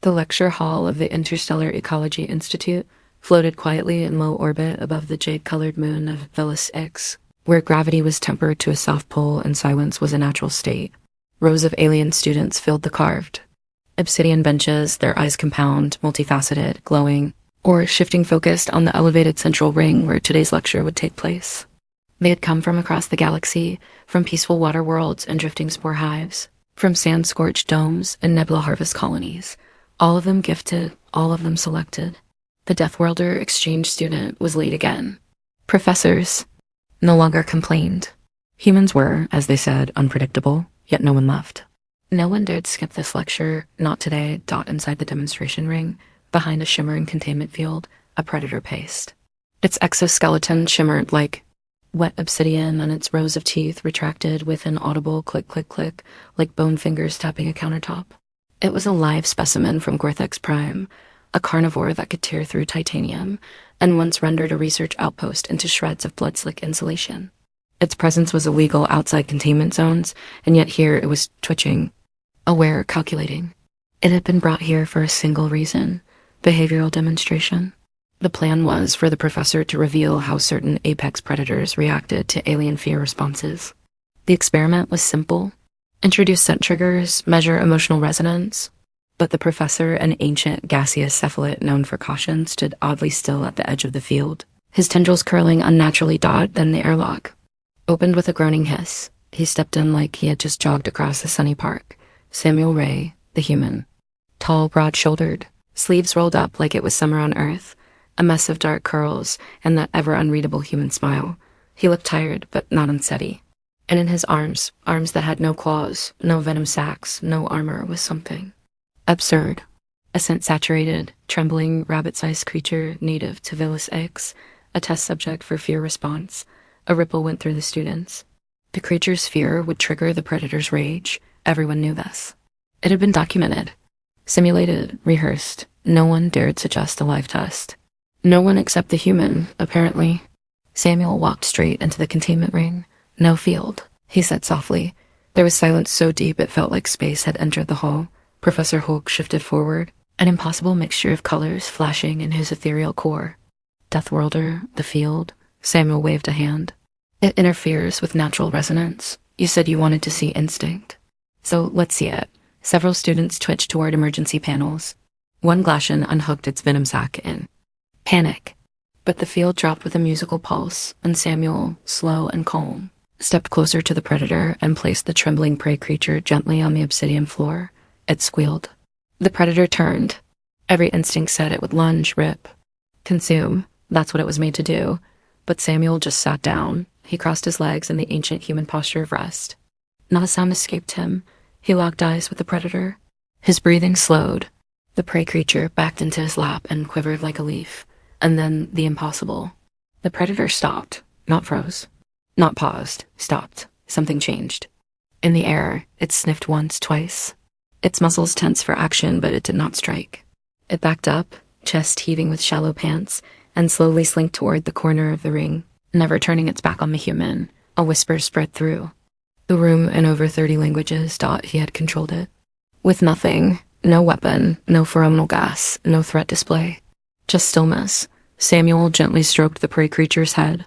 The lecture hall of the Interstellar Ecology Institute floated quietly in low orbit above the jade-colored moon of Velis X, where gravity was tempered to a soft pull and silence was a natural state. Rows of alien students filled the carved obsidian benches, their eyes compound, multifaceted, glowing, or shifting focused on the elevated central ring where today's lecture would take place. They had come from across the galaxy, from peaceful water worlds and drifting spore hives, from sand-scorched domes and nebula harvest colonies, all of them gifted, all of them selected. The Death Worlder exchange student was late again. Professors no longer complained. Humans were, as they said, unpredictable, yet no one left. No one dared skip this lecture, not today. Inside the demonstration ring, behind a shimmering containment field, a predator paced. Its exoskeleton shimmered like wet obsidian, and its rows of teeth retracted with an audible click, click, click, like bone fingers tapping a countertop. It was a live specimen from Gorthex Prime, a carnivore that could tear through titanium, and once rendered a research outpost into shreds of blood-slick insulation. Its presence was illegal outside containment zones, and yet here it was twitching, aware, calculating. It had been brought here for a single reason: behavioral demonstration. The plan was for the professor to reveal how certain apex predators reacted to alien fear responses. The experiment was simple: introduce scent triggers, measure emotional resonance. But the professor, an ancient gaseous cephalid known for caution, stood oddly still at the edge of the field, his tendrils curling unnaturally. Then the airlock opened with a groaning hiss. He stepped in like he had just jogged across a sunny park. Samuel Rei, the human. Tall, broad-shouldered, sleeves rolled up like it was summer on Earth, a mess of dark curls, and that ever-unreadable human smile. He looked tired, but not unsteady. And in his arms that had no claws, no venom sacs, no armor, was something absurd. A scent-saturated, trembling, rabbit-sized creature native to Velis X, a test subject for fear response. A ripple went through the students. The creature's fear would trigger the predator's rage. Everyone knew this. It had been documented, simulated, rehearsed. No one dared suggest a live test. No one except the human, apparently. Samuel walked straight into the containment ring. No field, he said softly. There was silence so deep it felt like space had entered the hall. Professor Hulk shifted forward, an impossible mixture of colors flashing in his ethereal core. Death Worlder, the field. Samuel waved a hand. It interferes with natural resonance. You said you wanted to see instinct. So let's see it. Several students twitched toward emergency panels. One Glacian unhooked its venom sac in panic. But the field dropped with a musical pulse, and Samuel, slow and calm, stepped closer to the predator and placed the trembling prey creature gently on the obsidian floor. It squealed. The predator turned. Every instinct said it would lunge, rip, consume. That's what it was made to do. But Samuel just sat down. He crossed his legs in the ancient human posture of rest. Not a sound escaped him. He locked eyes with the predator. His breathing slowed. The prey creature backed into his lap and quivered like a leaf. And then the impossible. The predator stopped, not froze. Not paused, stopped. Something changed. In the air, it sniffed once, twice. Its muscles tensed for action, but it did not strike. It backed up, chest heaving with shallow pants, and slowly slinked toward the corner of the ring, never turning its back on the human. A whisper spread through the room in over 30 languages. He had controlled it. With nothing, no weapon, no pheromonal gas, no threat display. Just stillness. Samuel gently stroked the prey creature's head.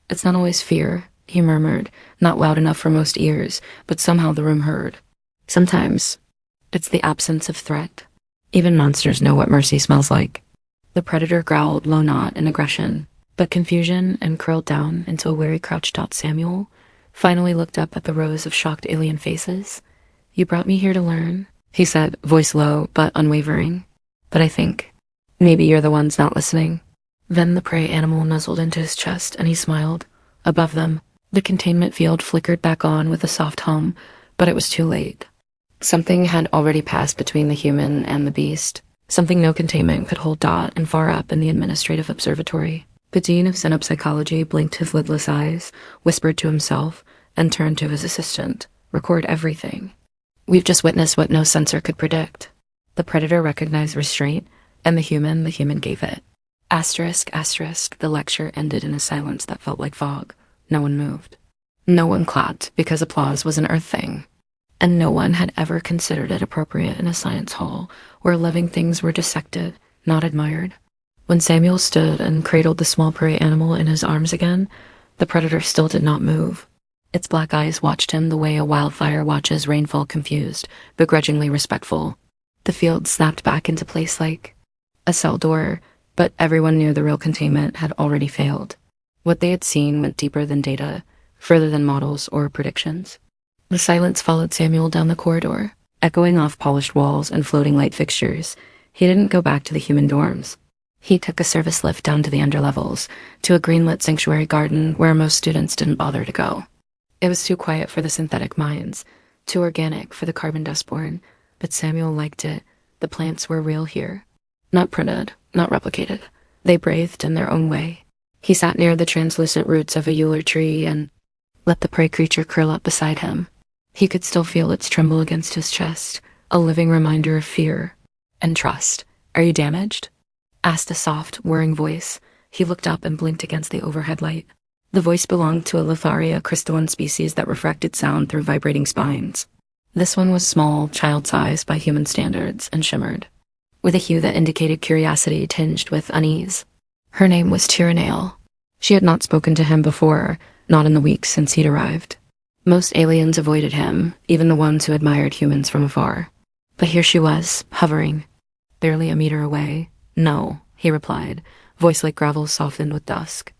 It's not always fear, he murmured, not loud enough for most ears, but somehow the room heard. Sometimes it's the absence of threat. Even monsters know what mercy smells like. The predator growled, low not in aggression, but confusion, and curled down into a wary crouch. Samuel finally looked up at the rows of shocked alien faces. You brought me here to learn, he said, voice low but unwavering. But I think maybe you're the ones not listening. Then the prey animal nuzzled into his chest, and he smiled. Above them, the containment field flickered back on with a soft hum, but it was too late. Something had already passed between the human and the beast. Something no containment could hold. And far up in the administrative observatory, the dean of xenopsychology blinked his lidless eyes, whispered to himself, and turned to his assistant. Record everything. We've just witnessed what no sensor could predict. The predator recognized restraint, and the human gave it. Asterisk, asterisk, the lecture ended in a silence that felt like fog. No one moved. No one clapped, because applause was an earth thing. and no one had ever considered it appropriate in a science hall where living things were dissected, not admired. When Samuel stood and cradled the small prey animal in his arms again, the predator still did not move. Its black eyes watched him the way a wildfire watches rainfall, confused, begrudgingly respectful. The field snapped back into place like a cell door, but everyone knew the real containment had already failed. What they had seen went deeper than data, further than models or predictions. The silence followed Samuel down the corridor, echoing off polished walls and floating light fixtures. He didn't go back to the human dorms. He took a service lift down to the underlevels, to a greenlit sanctuary garden where most students didn't bother to go. It was too quiet for the synthetic minds, too organic for the carbon dust-born, but Samuel liked it. The plants were real here. Not printed, not replicated. They breathed in their own way. He sat near the translucent roots of a euler tree and let the prey creature curl up beside him. He could still feel its tremble against his chest, a living reminder of fear and trust. "Are you damaged?" asked a soft, whirring voice. He looked up and blinked against the overhead light. The voice belonged to a Lotharia crystalline species that refracted sound through vibrating spines. This one was small, child-sized by human standards, and shimmered, with a hue that indicated curiosity tinged with unease. Her name was Tyrannael. She had not spoken to him before, not in the weeks since he'd arrived. Most aliens avoided him, even the ones who admired humans from afar. But here she was, hovering, barely a meter away. "No," he replied, voice like gravel softened with dusk.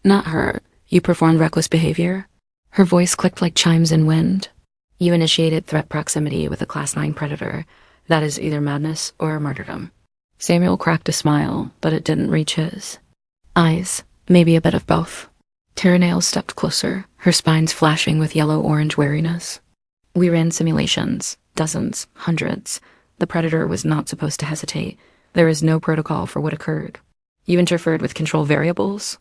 "Not her. You performed reckless behavior?" Her voice clicked like chimes in wind. "You initiated threat proximity with a Class 9 predator. That is either madness or martyrdom." Samuel cracked a smile, but it didn't reach his eyes. Maybe a bit of both. Tyrannael stepped closer, her spines flashing with yellow-orange wariness. "We ran simulations, dozens, hundreds. The predator was not supposed to hesitate. There is no protocol for what occurred. You interfered with control variables?"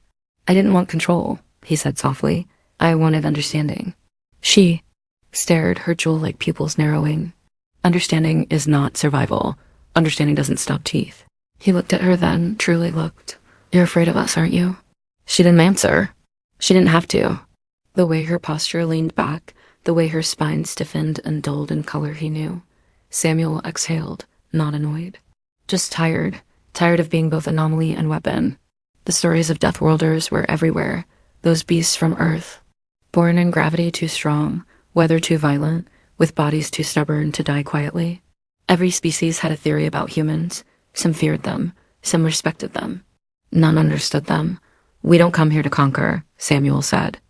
"I didn't want control," he said softly. "I wanted understanding." She stared, her jewel-like pupils narrowing. "Understanding is not survival. Understanding doesn't stop teeth." He looked at her then, truly looked. "You're afraid of us, aren't you?" She didn't answer. She didn't have to. The way her posture leaned back, the way her spine stiffened and dulled in color, he knew. Samuel exhaled, not annoyed. Just tired. Tired of being both anomaly and weapon. The stories of Deathworlders were everywhere. Those beasts from Earth. Born in gravity too strong, weather too violent, with bodies too stubborn to die quietly. Every species had a theory about humans. Some feared them. Some respected them. None understood them. "We don't come here to conquer," Samuel said.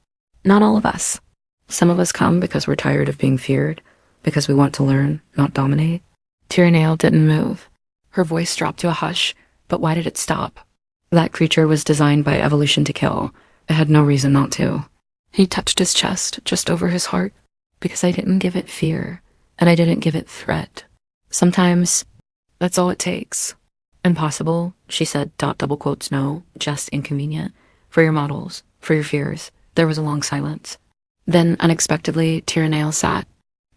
"Not all of us. Some of us come because we're tired of being feared, because we want to learn, not dominate." Tyrannael didn't move. Her voice dropped to a hush, but why did it stop? That creature was designed by evolution to kill. It had no reason not to. He touched his chest, just over his heart. "Because I didn't give it fear, and I didn't give it threat. Sometimes, that's all it takes." "Impossible," she said, double quotes, "no, just inconvenient. For your models, for your fears." There was a long silence. Then, unexpectedly, Tyrannael sat.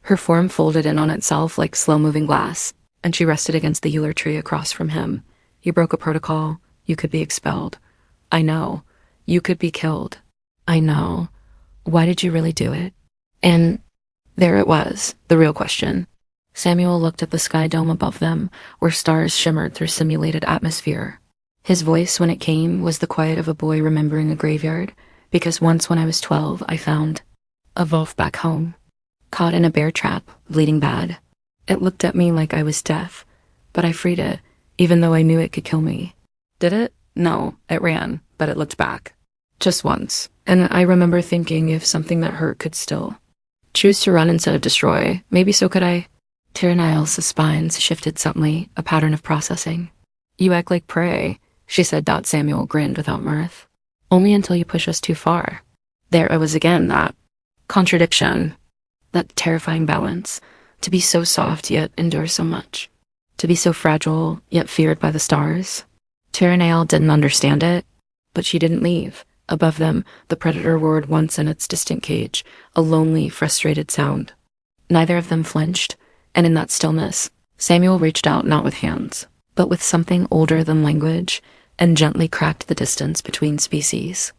Her form folded in on itself like slow-moving glass, and she rested against the euler tree across from him. "You broke a protocol. You could be expelled." "I know. You could be killed." "I know. Why did you really do it?" And there it was, the real question. Samuel looked at the sky dome above them, where stars shimmered through simulated atmosphere. His voice, when it came, was the quiet of a boy remembering a graveyard, because once when I was 12, I found a wolf back home, caught in a bear trap, bleeding bad. It looked at me like I was death, but I freed it, even though I knew it could kill me. Did it? No, it ran, but it looked back. Just once, and I remember thinking if something that hurt could still choose to run instead of destroy, maybe so could I. Tyrannael's spines shifted suddenly, a pattern of processing. "You act like prey," she said. Samuel grinned without mirth. "Only until you push us too far." There it was again, that contradiction, that terrifying balance. To be so soft, yet endure so much. To be so fragile, yet feared by the stars. Tyrannael didn't understand it, but she didn't leave. Above them, the predator roared once in its distant cage, a lonely, frustrated sound. Neither of them flinched, and in that stillness, Samuel reached out not with hands, but with something older than language, and gently cracked the distance between species.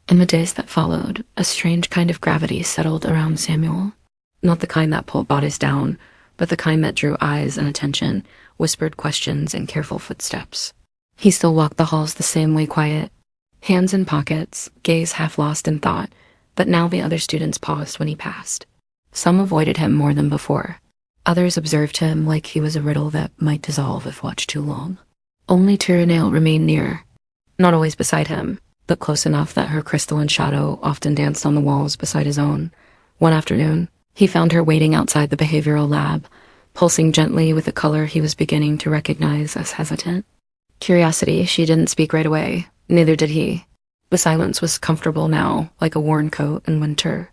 In the days that followed, a strange kind of gravity settled around Samuel. Not the kind that pulled bodies down, but the kind that drew eyes and attention, whispered questions and careful footsteps. He still walked the halls the same way, quiet, hands in pockets, gaze half lost in thought, but now the other students paused when he passed. Some avoided him more than before. Others observed him like he was a riddle that might dissolve if watched too long. Only Tyranale remained near, not always beside him, but close enough that her crystalline shadow often danced on the walls beside his own. One afternoon, he found her waiting outside the behavioral lab, pulsing gently with a color he was beginning to recognize as hesitant. Curiosity, she didn't speak right away. Neither did he. The silence was comfortable now, like a worn coat in winter.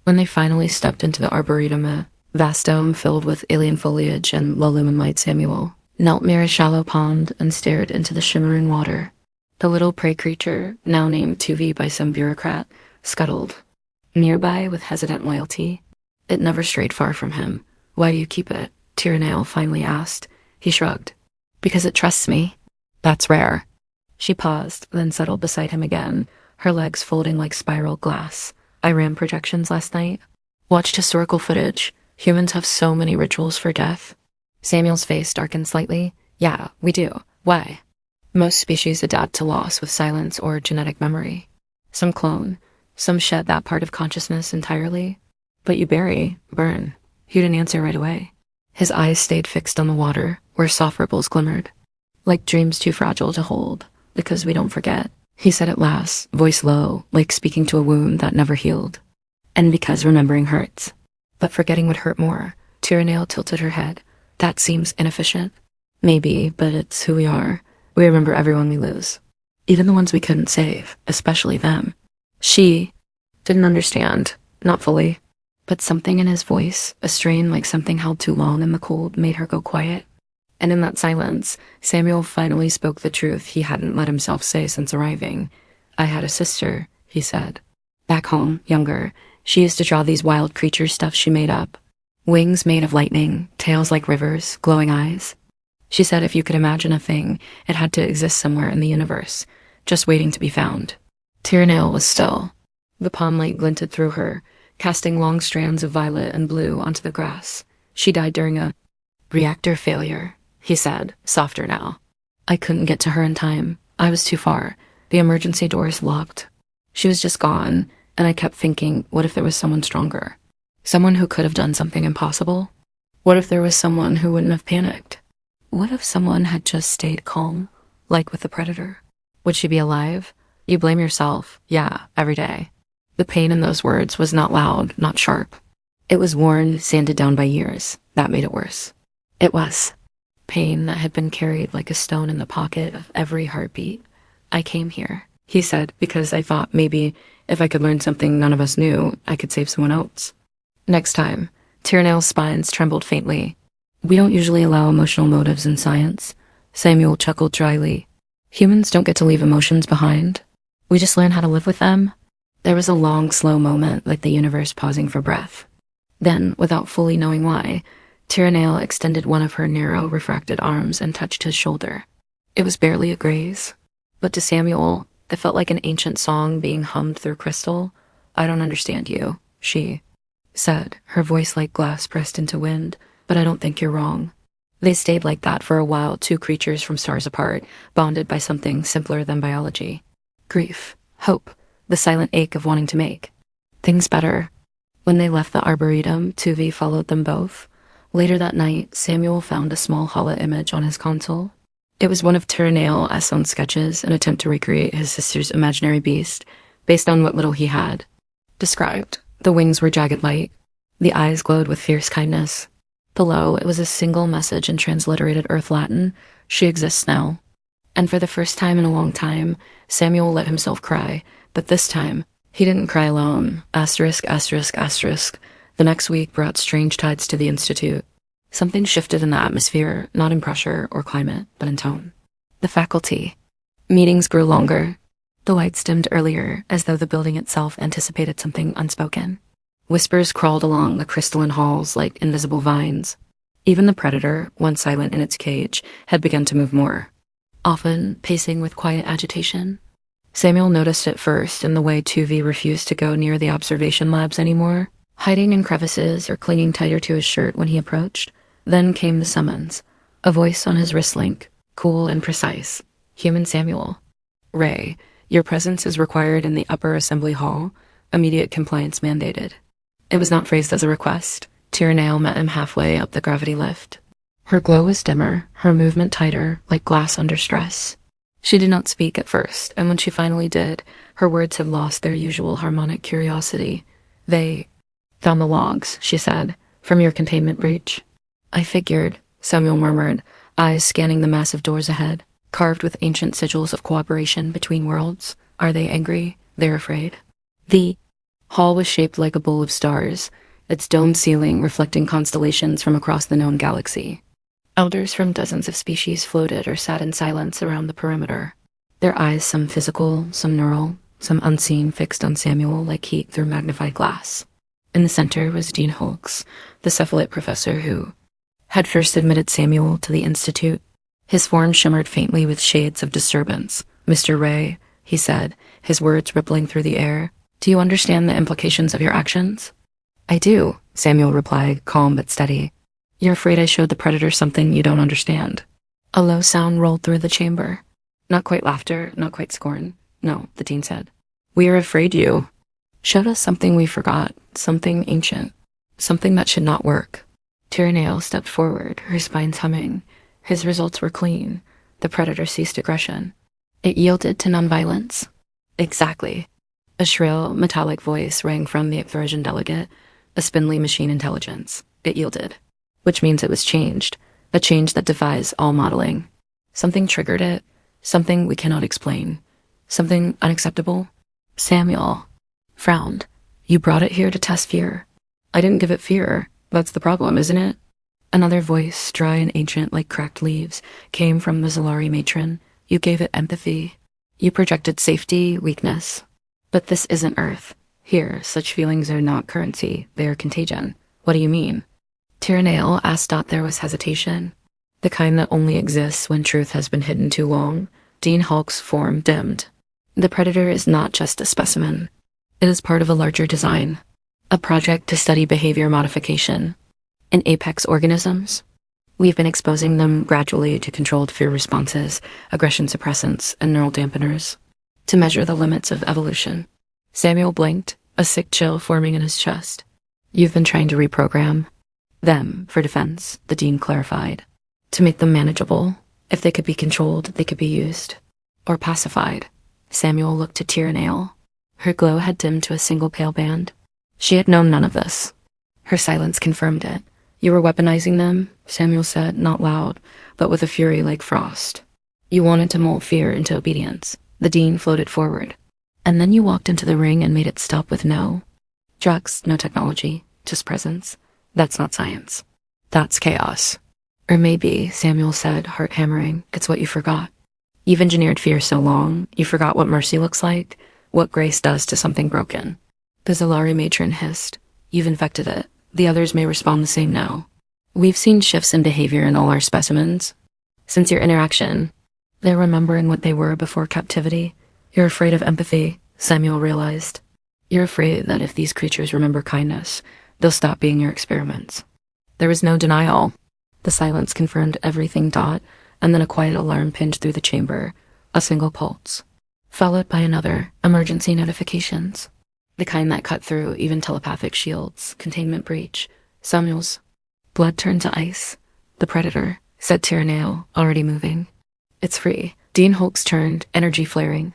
When they finally stepped into the arboretum, a vast dome filled with alien foliage and low-lumen Samuel knelt near a shallow pond and stared into the shimmering water. The little prey creature, now named Tuvi by some bureaucrat, scuttled nearby with hesitant loyalty. It never strayed far from him. "Why do you keep it?" Tyranale finally asked. He shrugged. "Because it trusts me." "That's rare." She paused, then settled beside him again, her legs folding like spiral glass. "I ran projections last night. Watched historical footage. Humans have so many rituals for death." Samuel's face darkened slightly. "Yeah, we do. Why?" "Most species adapt to loss with silence or genetic memory. Some clone, some shed that part of consciousness entirely. But you burn." He didn't answer right away. His eyes stayed fixed on the water, where soft ripples glimmered. "Like dreams too fragile to hold, because we don't forget," he said at last, voice low, like speaking to a wound that never healed. "And because remembering hurts. But forgetting would hurt more." Tyranale tilted her head. "That seems inefficient." "Maybe, but it's who we are. We remember everyone we lose. Even the ones we couldn't save, especially them." She didn't understand, not fully. But something in his voice, a strain like something held too long in the cold, made her go quiet. And in that silence, Samuel finally spoke the truth he hadn't let himself say since arriving. "I had a sister," he said. "Back home, younger. She used to draw these wild creature stuff she made up. Wings made of lightning, tails like rivers, glowing eyes. She said if you could imagine a thing, it had to exist somewhere in the universe, just waiting to be found." Tyranale was still. The pond light glinted through her, casting long strands of violet and blue onto the grass. "She died during a reactor failure," he said, softer now. "I couldn't get to her in time. I was too far. The emergency doors locked. She was just gone, and I kept thinking, what if there was someone stronger? Someone who could have done something impossible? What if there was someone who wouldn't have panicked? What if someone had just stayed calm, like with the predator? Would she be alive? You blame yourself, yeah, every day." The pain in those words was not loud, not sharp. It was worn, sanded down by years. That made it worse. It was pain that had been carried like a stone in the pocket of every heartbeat. "I came here," he said, "because I thought maybe if I could learn something none of us knew, I could save someone else." Next time, Tyranale's spines trembled faintly. "We don't usually allow emotional motives in science," Samuel chuckled dryly. "Humans don't get to leave emotions behind. We just learn how to live with them." There was a long, slow moment, like the universe pausing for breath. Then, without fully knowing why, Tyranale extended one of her narrow, refracted arms and touched his shoulder. It was barely a graze, but to Samuel, it felt like an ancient song being hummed through crystal. "I don't understand you," she said, her voice like glass pressed into wind, "but I don't think you're wrong." They stayed like that for a while, two creatures from stars apart, bonded by something simpler than biology. Grief, hope, the silent ache of wanting to make things better. When they left the arboretum, Tuvi followed them both. Later that night, Samuel found a small hollow image on his console. It was one of Tyranale Asson's sketches, an attempt to recreate his sister's imaginary beast, based on what little he had described. The wings were jagged light. The eyes glowed with fierce kindness. Below, it was a single message in transliterated Earth Latin: "She exists now." And for the first time in a long time, Samuel let himself cry. But this time, he didn't cry alone. Asterisk, asterisk, asterisk. The next week brought strange tides to the Institute. Something shifted in the atmosphere, not in pressure or climate, but in tone. The faculty. Meetings grew longer. The lights dimmed earlier, as though the building itself anticipated something unspoken. Whispers crawled along the crystalline halls like invisible vines. Even the predator, once silent in its cage, had begun to move more, often pacing with quiet agitation. Samuel noticed it first in the way Tuvi refused to go near the observation labs anymore, hiding in crevices or clinging tighter to his shirt when he approached. Then came the summons, a voice on his wrist link, cool and precise. Human Samuel. Rei, your presence is required in the upper assembly hall. Immediate compliance mandated. It was not phrased as a request. Tyrannael met him halfway up the gravity lift. Her glow was dimmer, her movement tighter, like glass under stress. She did not speak at first, and when she finally did, her words had lost their usual harmonic curiosity. They found the logs, she said, from your containment breach. I figured, Samuel murmured, eyes scanning the massive doors ahead, carved with ancient sigils of cooperation between worlds. Are they angry? They're afraid. The hall was shaped like a bowl of stars, its domed ceiling reflecting constellations from across the known galaxy. Elders from dozens of species floated or sat in silence around the perimeter, their eyes some physical, some neural, some unseen, fixed on Samuel like heat through magnified glass. In the center was Dean Hulks, the cephalate professor who had first admitted Samuel to the Institute. His form shimmered faintly with shades of disturbance. Mr. Rei, he said, his words rippling through the air. Do you understand the implications of your actions? I do, Samuel replied, calm but steady. You're afraid I showed the Predator something you don't understand. A low sound rolled through the chamber. Not quite laughter, not quite scorn. No, the dean said. We are afraid you showed us something we forgot, something ancient, something that should not work. Tyrannael stepped forward, her spines humming. His results were clean. The Predator ceased aggression. It yielded to nonviolence. Exactly. A shrill, metallic voice rang from the Ecthorsian delegate, a spindly machine intelligence. It yielded. Which means it was changed, a change that defies all modeling. Something triggered it, something we cannot explain, something unacceptable. Samuel frowned. You brought it here to test fear. I didn't give it fear. That's the problem, isn't it? Another voice, dry and ancient like cracked leaves, came from the Zalari matron. You gave it empathy. You projected safety, weakness. But this isn't Earth. Here, such feelings are not currency. They are contagion. What do you mean? Tyrannael asked. There was hesitation. The kind that only exists when truth has been hidden too long. Dean Hulk's form dimmed. The Predator is not just a specimen. It is part of a larger design. A project to study behavior modification. In apex organisms, we've been exposing them gradually to controlled fear responses, aggression suppressants, and neural dampeners, to measure the limits of evolution. Samuel blinked, a sick chill forming in his chest. You've been trying to reprogram them for defense, the dean clarified. To make them manageable. If they could be controlled, they could be used. Or pacified. Samuel looked to Tyrannael. Her glow had dimmed to a single pale band. She had known none of this. Her silence confirmed it. You were weaponizing them, Samuel said, not loud, but with a fury like frost. You wanted to mold fear into obedience. The dean floated forward. And then you walked into the ring and made it stop with no drugs, no technology, just presence. That's not science. That's chaos. Or maybe, Samuel said, heart hammering, it's what you forgot. You've engineered fear so long, you forgot what mercy looks like, what grace does to something broken. The Zalari matron hissed. You've infected it. The others may respond the same now. We've seen shifts in behavior in all our specimens. Since your interaction, they're remembering what they were before captivity. You're afraid of empathy, Samuel realized. You're afraid that if these creatures remember kindness, they'll stop being your experiments. There was no denial. The silence confirmed everything. And then a quiet alarm pinged through the chamber, a single pulse, followed by another, emergency notifications. The kind that cut through even telepathic shields, containment breach. Samuel's blood turned to ice. The Predator, said Tyrannael, already moving. It's free. Dean Hulks turned, energy flaring.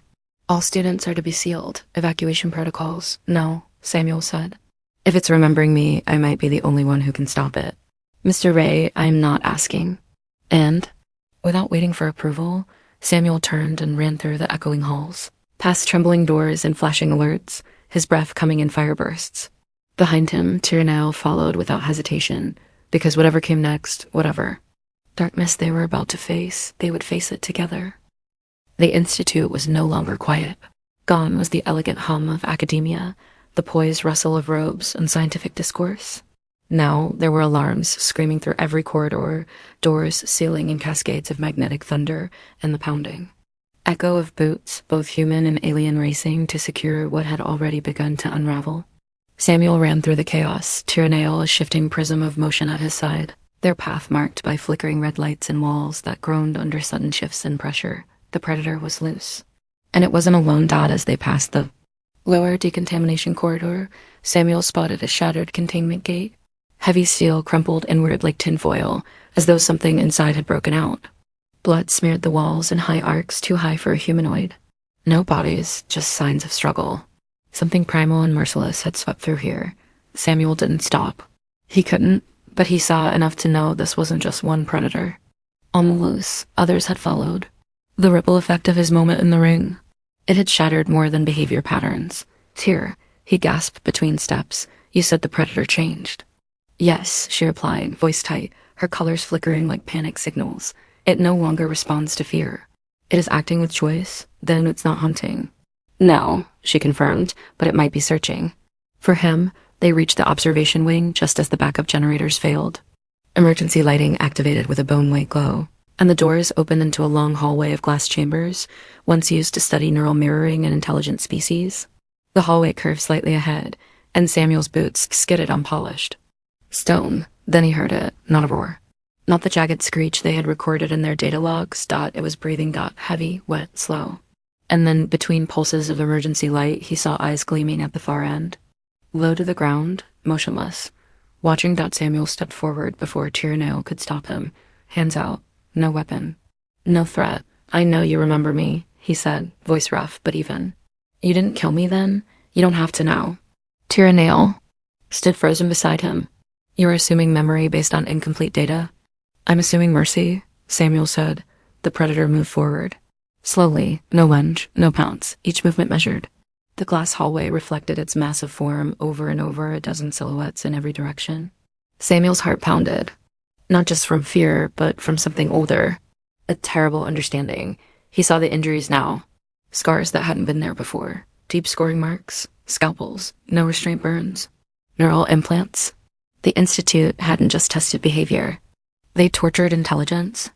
All students are to be sealed. Evacuation protocols. No, Samuel said. If it's remembering me, I might be the only one who can stop it. Mr. Rei, I'm not asking. And, without waiting for approval, Samuel turned and ran through the echoing halls, past trembling doors and flashing alerts, his breath coming in fire bursts. Behind him, Tyrannael followed without hesitation, because whatever came next, whatever darkness they were about to face, they would face it together. The Institute was no longer quiet. Gone was the elegant hum of academia, the poised rustle of robes and scientific discourse. Now there were alarms screaming through every corridor, doors sealing in cascades of magnetic thunder, and the pounding echo of boots, both human and alien, racing to secure what had already begun to unravel. Samuel ran through the chaos, Tyrannael a shifting prism of motion at his side, their path marked by flickering red lights and walls that groaned under sudden shifts in pressure. The predator was loose. And it wasn't a lone dot as they passed the lower decontamination corridor. Samuel spotted a shattered containment gate. Heavy steel crumpled inward like tinfoil, as though something inside had broken out. Blood smeared the walls in high arcs too high for a humanoid. No bodies, just signs of struggle. Something primal and merciless had swept through here. Samuel didn't stop. He couldn't, but he saw enough to know this wasn't just one predator. On the loose, others had followed. The ripple effect of his moment in the ring. It had shattered more than behavior patterns. Tyr, he gasped between steps. You said the predator changed. Yes, she replied, voice tight, her colors flickering like panic signals. It no longer responds to fear. It is acting with choice, then it's not hunting. No, she confirmed, but it might be searching. For him, they reached the observation wing just as the backup generators failed. Emergency lighting activated with a bone-white glow, and the doors opened into a long hallway of glass chambers, once used to study neural mirroring in intelligent species. The hallway curved slightly ahead, and Samuel's boots skidded unpolished. Stone. Then he heard it, not a roar. Not the jagged screech they had recorded in their data logs. It was breathing. Heavy, wet, slow. And then, between pulses of emergency light, he saw eyes gleaming at the far end. Low to the ground, motionless. Watching. Samuel stepped forward before Tyrannael could stop him. Hands out. No weapon. No threat. I know you remember me, he said, voice rough but even. You didn't kill me then? You don't have to now. Tyrannael stood frozen beside him. You're assuming memory based on incomplete data? I'm assuming mercy, Samuel said. The predator moved forward. Slowly, no lunge, no pounce, each movement measured. The glass hallway reflected its massive form over and over, a dozen silhouettes in every direction. Samuel's heart pounded. Not just from fear, but from something older. A terrible understanding. He saw the injuries now. Scars that hadn't been there before. Deep scoring marks. Scalpels. No restraint burns. Neural implants. The Institute hadn't just tested behavior. They tortured intelligence.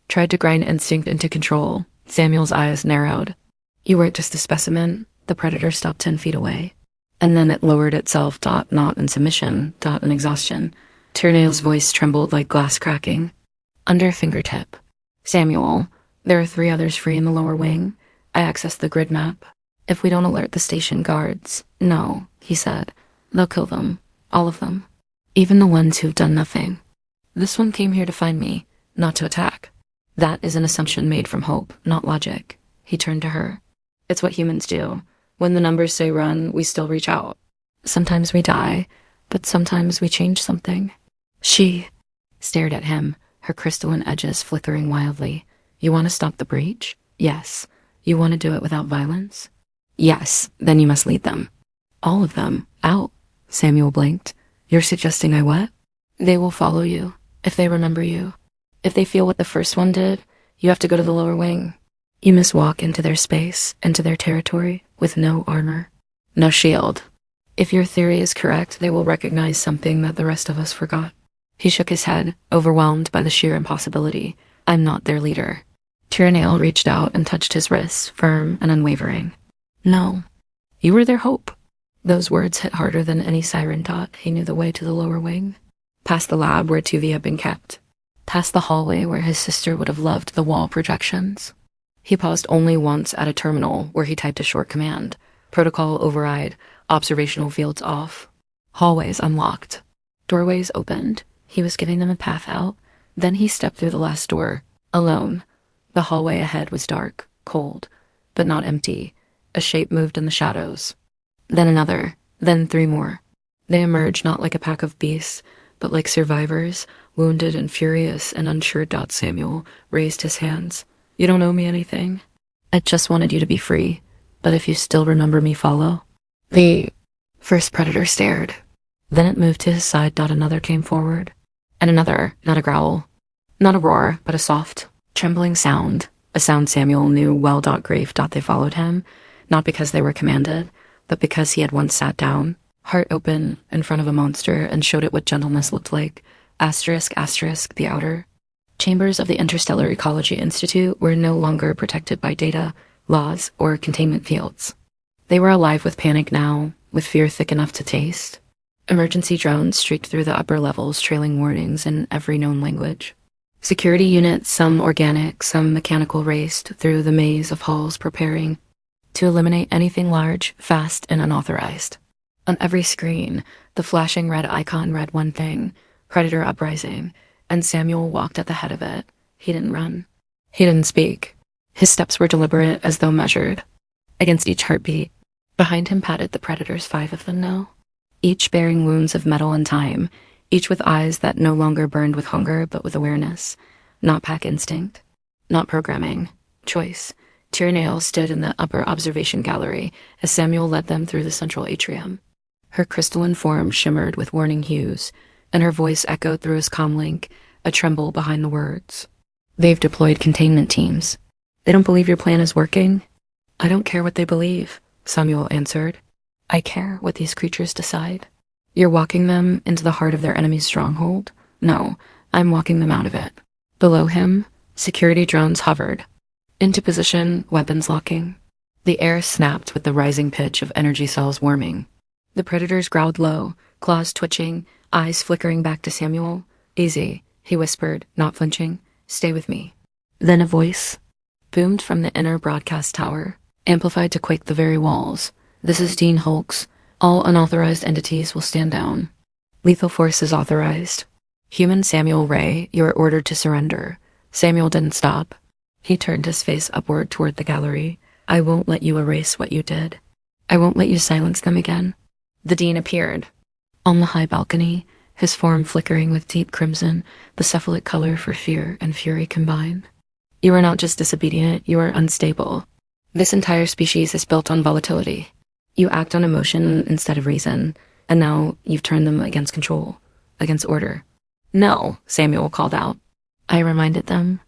Tried to grind instinct into control. Samuel's eyes narrowed. You weren't just a specimen. The predator stopped 10 feet away. And then it lowered itself. Not in submission. In exhaustion. Tyrannael's voice trembled like glass cracking. Under fingertip. Samuel, there are 3 others free in the lower wing. I accessed the grid map. If we don't alert the station guards. No, he said. They'll kill them. All of them. Even the ones who've done nothing. This one came here to find me, not to attack. That is an assumption made from hope, not logic. He turned to her. It's what humans do. When the numbers say run, we still reach out. Sometimes we die, but sometimes we change something. She stared at him, her crystalline edges flickering wildly. You want to stop the breach? Yes. You want to do it without violence? Yes. Then you must lead them. All of them. Out. Samuel blinked. You're suggesting I what? They will follow you, if they remember you. If they feel what the first one did, you have to go to the lower wing. You must walk into their space, into their territory, with no armor. No shield. If your theory is correct, they will recognize something that the rest of us forgot. He shook his head, overwhelmed by the sheer impossibility. I'm not their leader. Tyrannael reached out and touched his wrists, firm and unwavering. No. You were their hope. Those words hit harder than any siren thought. He knew the way to the lower wing. Past the lab where Tuvi had been kept. Past the hallway where his sister would have loved the wall projections. He paused only once at a terminal where he typed a short command. Protocol override. Observational fields off. Hallways unlocked. Doorways opened. He was giving them a path out. Then he stepped through the last door. Alone. The hallway ahead was dark, cold, but not empty. A shape moved in the shadows. Then another. Then 3 more. They emerged not like a pack of beasts, but like survivors, wounded and furious and unsure. Samuel raised his hands. You don't owe me anything. I just wanted you to be free. But if you still remember me, follow. The first predator stared. Then it moved to his side. Another came forward. And another, not a growl. Not a roar, but a soft, trembling sound. A sound Samuel knew well. Grave. They followed him, not because they were commanded, but because he had once sat down, heart open, in front of a monster and showed it what gentleness looked like. Asterisk, the outer chambers of the Interstellar Ecology Institute were no longer protected by data, laws, or containment fields. They were alive with panic now, with fear thick enough to taste. Emergency drones streaked through the upper levels, trailing warnings in every known language. Security units, some organic, some mechanical, raced through the maze of halls, preparing to eliminate anything large, fast, and unauthorized. On every screen, the flashing red icon read one thing: Predator Uprising, and Samuel walked at the head of it. He didn't run. He didn't speak. His steps were deliberate, as though measured. Against each heartbeat, behind him padded the predators, 5 of them now, each bearing wounds of metal and time, each with eyes that no longer burned with hunger, but with awareness. Not pack instinct. Not programming. Choice. Tyranneal stood in the upper observation gallery as Samuel led them through the central atrium. Her crystalline form shimmered with warning hues, and her voice echoed through his comlink, a tremble behind the words. They've deployed containment teams. They don't believe your plan is working? I don't care what they believe, Samuel answered. I care what these creatures decide. You're walking them into the heart of their enemy's stronghold? No, I'm walking them out of it. Below him, security drones hovered. Into position, weapons locking. The air snapped with the rising pitch of energy cells warming. The predators growled low, claws twitching, eyes flickering back to Samuel. Easy, he whispered, not flinching. Stay with me. Then a voice boomed from the inner broadcast tower, amplified to quake the very walls. This is Dean Hulks. All unauthorized entities will stand down. Lethal force is authorized. Human Samuel Rei, you are ordered to surrender. Samuel didn't stop. He turned his face upward toward the gallery. I won't let you erase what you did. I won't let you silence them again. The Dean appeared. On the high balcony, his form flickering with deep crimson, the cephalic color for fear and fury combined. You are not just disobedient, you are unstable. This entire species is built on volatility. You act on emotion instead of reason, and now you've turned them against control, against order. No, Samuel called out. I reminded them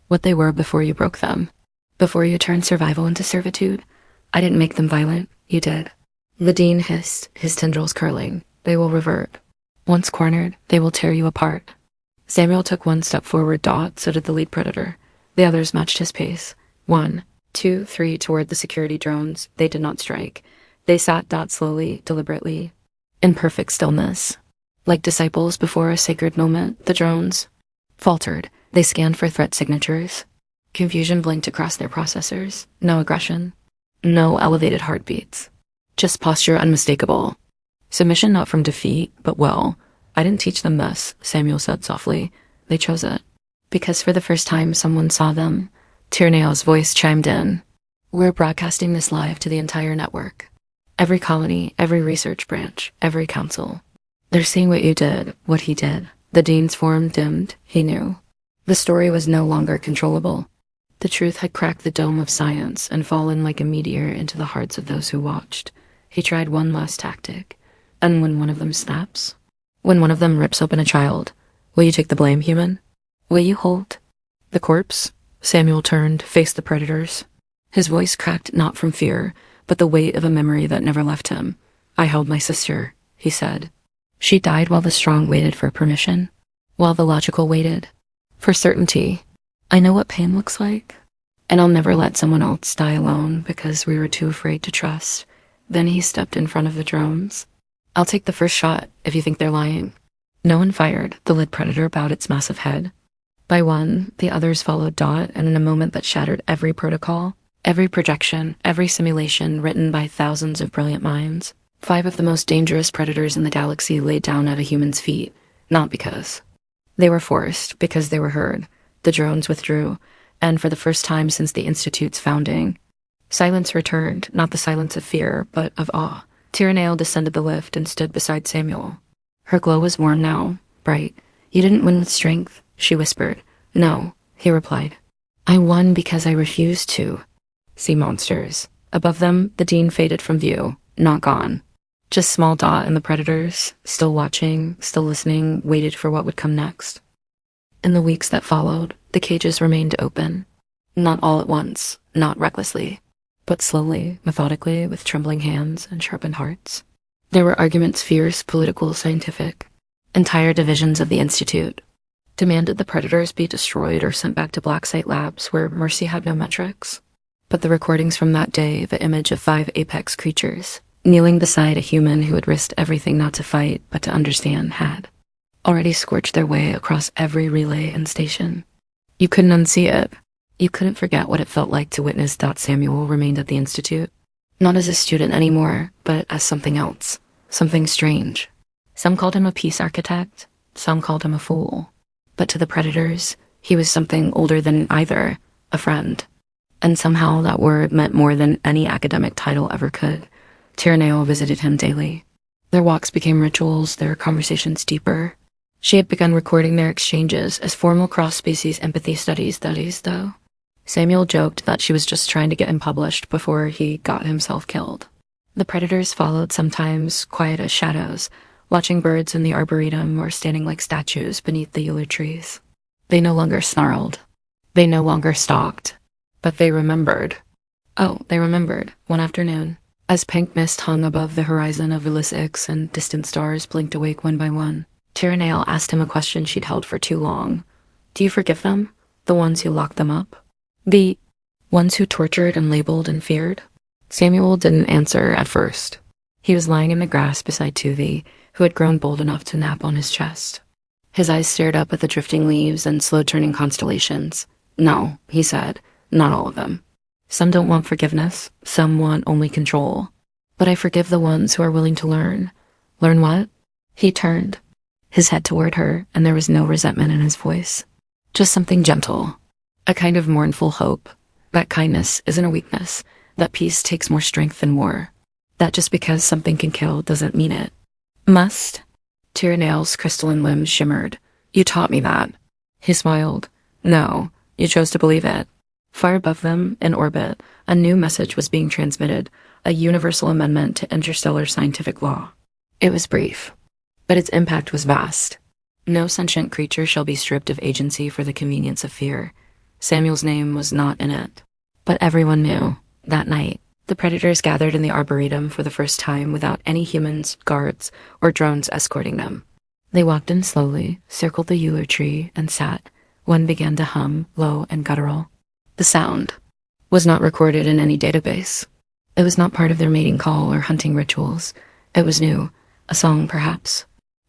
what they were before you broke them. Before you turned survival into servitude. I didn't make them violent, you did. The Dean hissed, his tendrils curling. They will revert. Once cornered, they will tear you apart. Samuel took one step forward, so did the lead predator. The others matched his pace. 1, 2, 3 toward the security drones. They did not strike. They sat slowly, deliberately, in perfect stillness. Like disciples before a sacred moment, the drones faltered. They scanned for threat signatures. Confusion blinked across their processors. No aggression. No elevated heartbeats. Just posture unmistakable. Submission not from defeat, but will. I didn't teach them this, Samuel said softly. They chose it. Because for the first time someone saw them. Tyranneal's voice chimed in. We're broadcasting this live to the entire network. Every colony, every research branch, every council. They're seeing what you did, what he did. The Dean's form dimmed, he knew. The story was no longer controllable. The truth had cracked the dome of science and fallen like a meteor into the hearts of those who watched. He tried one last tactic. And when one of them snaps, when one of them rips open a child, will you take the blame, human? Will you hold the corpse? Samuel turned, faced the predators. His voice cracked not from fear, but the weight of a memory that never left him. I held my sister, he said. She died while the strong waited for permission, while the logical waited for certainty. I know what pain looks like, and I'll never let someone else die alone because we were too afraid to trust. Then he stepped in front of the drones. I'll take the first shot if you think they're lying. No one fired. The lead predator bowed its massive head. By one, the others followed, and in a moment that shattered every protocol, every projection, every simulation written by thousands of brilliant minds, 5 of the most dangerous predators in the galaxy laid down at a human's feet. Not because they were forced, because they were heard. The drones withdrew, and for the first time since the Institute's founding, silence returned, not the silence of fear, but of awe. Tyranneal descended the lift and stood beside Samuel. Her glow was warm now, bright. You didn't win with strength, she whispered. No, he replied. I won because I refused to. See monsters. Above them, the Dean faded from view, not gone. Just small and the predators, still watching, still listening, waited for what would come next. In the weeks that followed, the cages remained open. Not all at once, not recklessly, but slowly, methodically, with trembling hands and sharpened hearts. There were arguments fierce, political, scientific. Entire divisions of the Institute demanded the predators be destroyed or sent back to black site labs where mercy had no metrics. But the recordings from that day, the image of 5 apex creatures, kneeling beside a human who had risked everything not to fight but to understand had already scorched their way across every relay and station. You couldn't unsee it. You couldn't forget what it felt like to witness. Samuel remained at the Institute, not as a student anymore, but as something else, something strange. Some called him a peace architect, some called him a fool. But to the predators, he was something older than either, a friend. And somehow that word meant more than any academic title ever could. Tyraneo visited him daily. Their walks became rituals, their conversations deeper. She had begun recording their exchanges as formal cross-species empathy studies, though. Samuel joked that she was just trying to get him published before he got himself killed. The predators followed, sometimes quiet as shadows, watching birds in the arboretum or standing like statues beneath the euler trees. They no longer snarled. They no longer stalked. But they remembered. Oh, they remembered, one afternoon, as pink mist hung above the horizon of Ulysses X and distant stars blinked awake one by one. Tyraneo asked him a question she'd held for too long. Do you forgive them? The ones who locked them up? The ones who tortured and labeled and feared? Samuel didn't answer at first. He was lying in the grass beside Tuvi, who had grown bold enough to nap on his chest. His eyes stared up at the drifting leaves and slow-turning constellations. No, he said, not all of them. Some don't want forgiveness, some want only control. But I forgive the ones who are willing to learn. Learn what? He turned, his head toward her, and there was no resentment in his voice. Just something gentle, a kind of mournful hope, that kindness isn't a weakness, that peace takes more strength than war, that just because something can kill doesn't mean it must. Tyraneo's crystalline limbs shimmered. You taught me that. He smiled. No, you chose to believe it. Far above them, in orbit, a new message was being transmitted, a universal amendment to interstellar scientific law. It was brief, but its impact was vast. No sentient creature shall be stripped of agency for the convenience of fear. Samuel's name was not in it. But everyone knew. That night, the predators gathered in the arboretum for the first time without any humans, guards, or drones escorting them. They walked in slowly, circled the euler tree, and sat. One began to hum, low and guttural. The sound was not recorded in any database. It was not part of their mating call or hunting rituals. It was new, a song perhaps,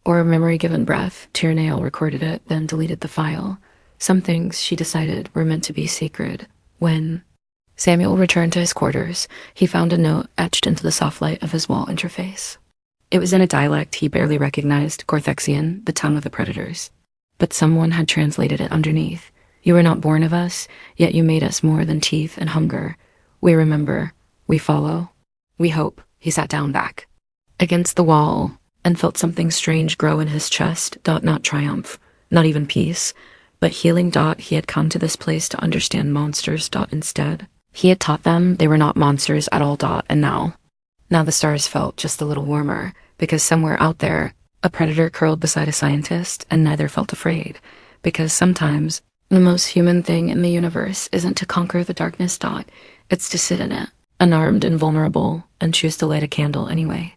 or a memory-given breath. Tyraneo recorded it, then deleted the file. Some things, she decided, were meant to be sacred. When Samuel returned to his quarters, he found a note etched into the soft light of his wall interface. It was in a dialect he barely recognized, Cortexian, the tongue of the predators. But someone had translated it underneath. You were not born of us, yet you made us more than teeth and hunger. We remember. We follow. We hope. He sat down back against the wall and felt something strange grow in his chest. Not triumph, not even peace, but healing. He had come to this place to understand monsters. Instead, he had taught them they were not monsters at all. And now the stars felt just a little warmer, because somewhere out there, a predator curled beside a scientist, and neither felt afraid, because sometimes the most human thing in the universe isn't to conquer the darkness. It's to sit in it, unarmed and vulnerable, and choose to light a candle anyway.